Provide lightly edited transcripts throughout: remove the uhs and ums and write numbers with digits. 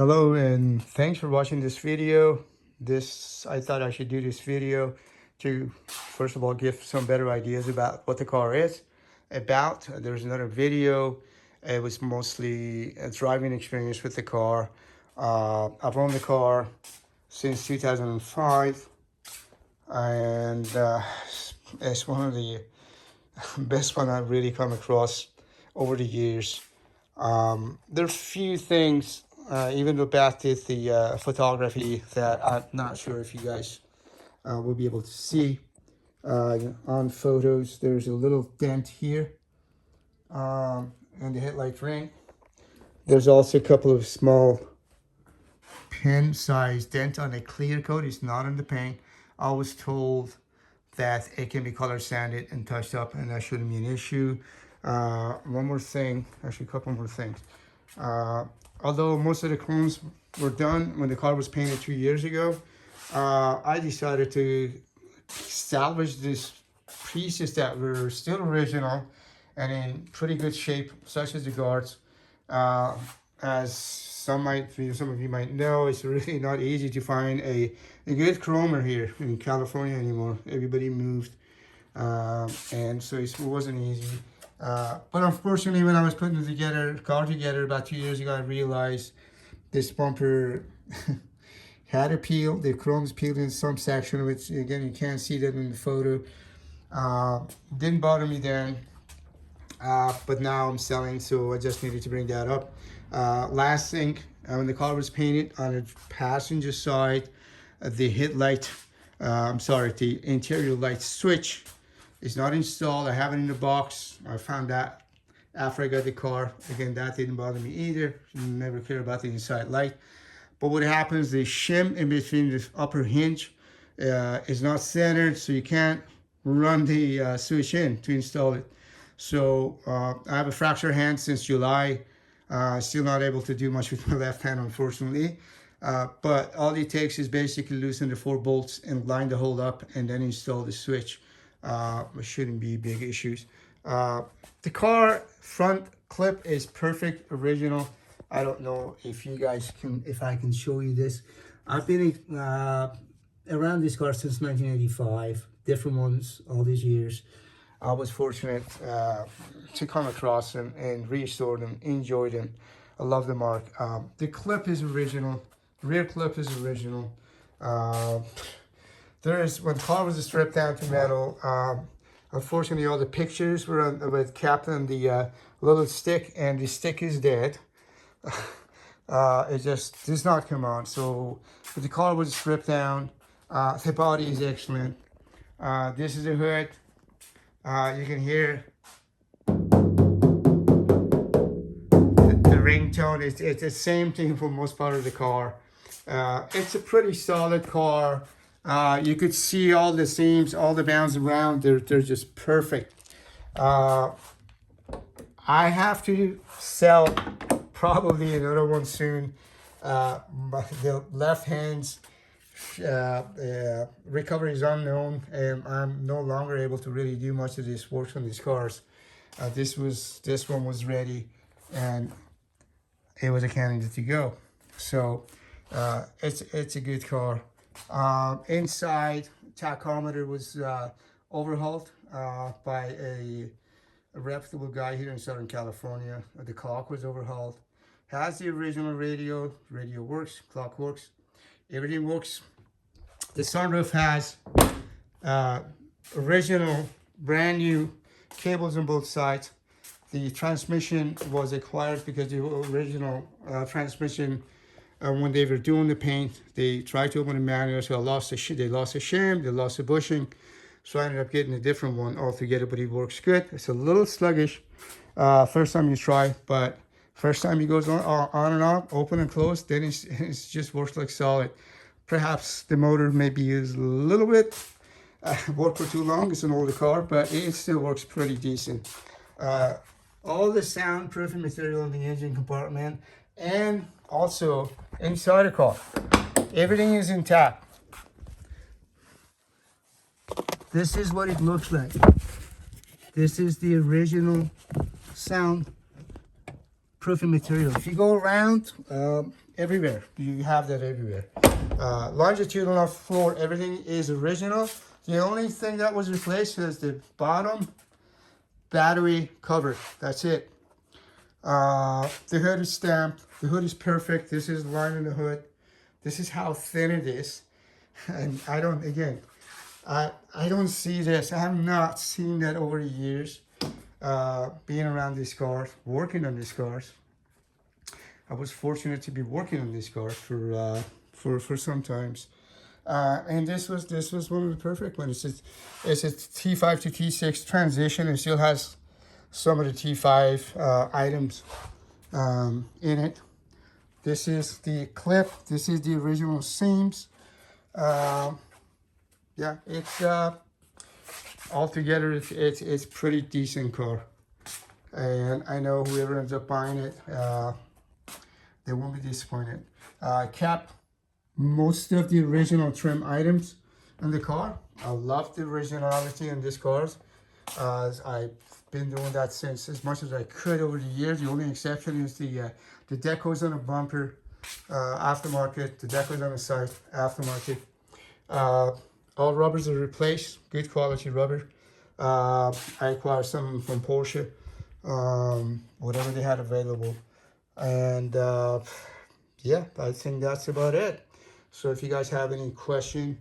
Hello and thanks for watching this video. I thought I should do this video to first of all give some better ideas about what the car is about. There's another video. It was mostly a driving experience with the car. I've owned the car since 2005 and it's one of the best one I've really come across over the years. There are few things, even about the photography, that I'm not sure if you guys will be able to see. On photos, there's a little dent here in the headlight ring. There's also a couple of small pen-sized dent on the clear coat. It's not on the paint. I was told that it can be color sanded and touched up, and that shouldn't be an issue. One more thing, actually a couple more things. Although most of the chromes were done when the car was painted 2 years ago, I decided to salvage these pieces that were still original and in pretty good shape, such as the guards. As some of you might know, it's really not easy to find a good chromer here in California anymore. Everybody moved, and so it wasn't easy. But unfortunately, when I was putting the car together about 2 years ago, I realized this bumper had a peel. The chrome's peeled in some section, which again, you can't see that in the photo. Didn't bother me then, but now I'm selling, so I just needed to bring that up. Last thing, when the car was painted on the passenger side, the headlight, the interior light switch is not installed. I have it in the box. I found that after I got the car. Again, that didn't bother me either. Never care about the inside light. But what happens, the shim in between the upper hinge is not centered, so you can't run the switch in to install it. So I have a fractured hand since July. Still not able to do much with my left hand, unfortunately. But all it takes is basically loosen the 4 bolts and line the hole up and then install the switch. It shouldn't be big issues. The car front clip is perfect, original. I don't know if you guys if I can show you this. I've been around this car since 1985, different ones all these years. I was fortunate to come across them and restore them, enjoy them. I love the mark. The clip is original, rear clip is original. When the car was stripped down to metal, unfortunately all the pictures were capped on the little stick, and the stick is dead. It just does not come on. So the car was stripped down. The body is excellent. This is the hood. You can hear the ringtone. It's the same thing for most part of the car. It's a pretty solid car. You could see all the seams, all the bounds around. They're just perfect. I have to sell probably another one soon. The left hand's recovery is unknown, and I'm no longer able to really do much of this work on these cars. This one was ready, and it was a candidate to go. So it's a good car. Inside, tachometer was overhauled by a reputable guy here in Southern California. The clock was overhauled. Has the original radio. Radio works. Clock works. Everything works. The sunroof has original, brand new cables on both sides. The transmission was acquired because the original transmission, when they were doing the paint, they tried to open the manual, so they lost the shim, they lost the bushing. So I ended up getting a different one altogether, but it works good. It's a little sluggish first time you try, but first time it goes on and off, open and close, then it just works like solid. Perhaps the motor may be used a little bit, worked for too long. It's an older car, but it still works pretty decent. All the soundproofing material in the engine compartment and also inside the car, everything is intact. This is what it looks like. This is the original sound proofing material. If you go around, everywhere, you have that everywhere. Longitudinal floor, everything is original. The only thing that was replaced is the bottom battery cover. That's it. The hood is stamped. The hood is perfect. This is line in the hood. This is how thin it is. And I don't see this. I have not seen that over the years. Being around these cars, working on these cars. I was fortunate to be working on these cars for some times. And this was one of the perfect ones. It's a T5 to T6 transition. It still has some of the T5 items in it. This is the clip. This is the original seams. Yeah, it's altogether it's pretty decent car, and I know whoever ends up buying it, they won't be disappointed. Kept most of the original trim items in the car. I love the originality in this cars. I've been doing that since as much as I could over the years. The only exception is the decos on the bumper, aftermarket. The decos on the side, aftermarket. All rubbers are replaced, good quality rubber. I acquired some from Porsche, whatever they had available. And yeah, I think that's about it. So if you guys have any question,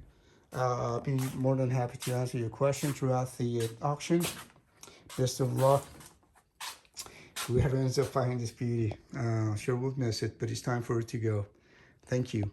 I'll be more than happy to answer your question throughout the auction. Best of luck. Whoever ends up finding this beauty, sure will miss it, but it's time for it to go. Thank you.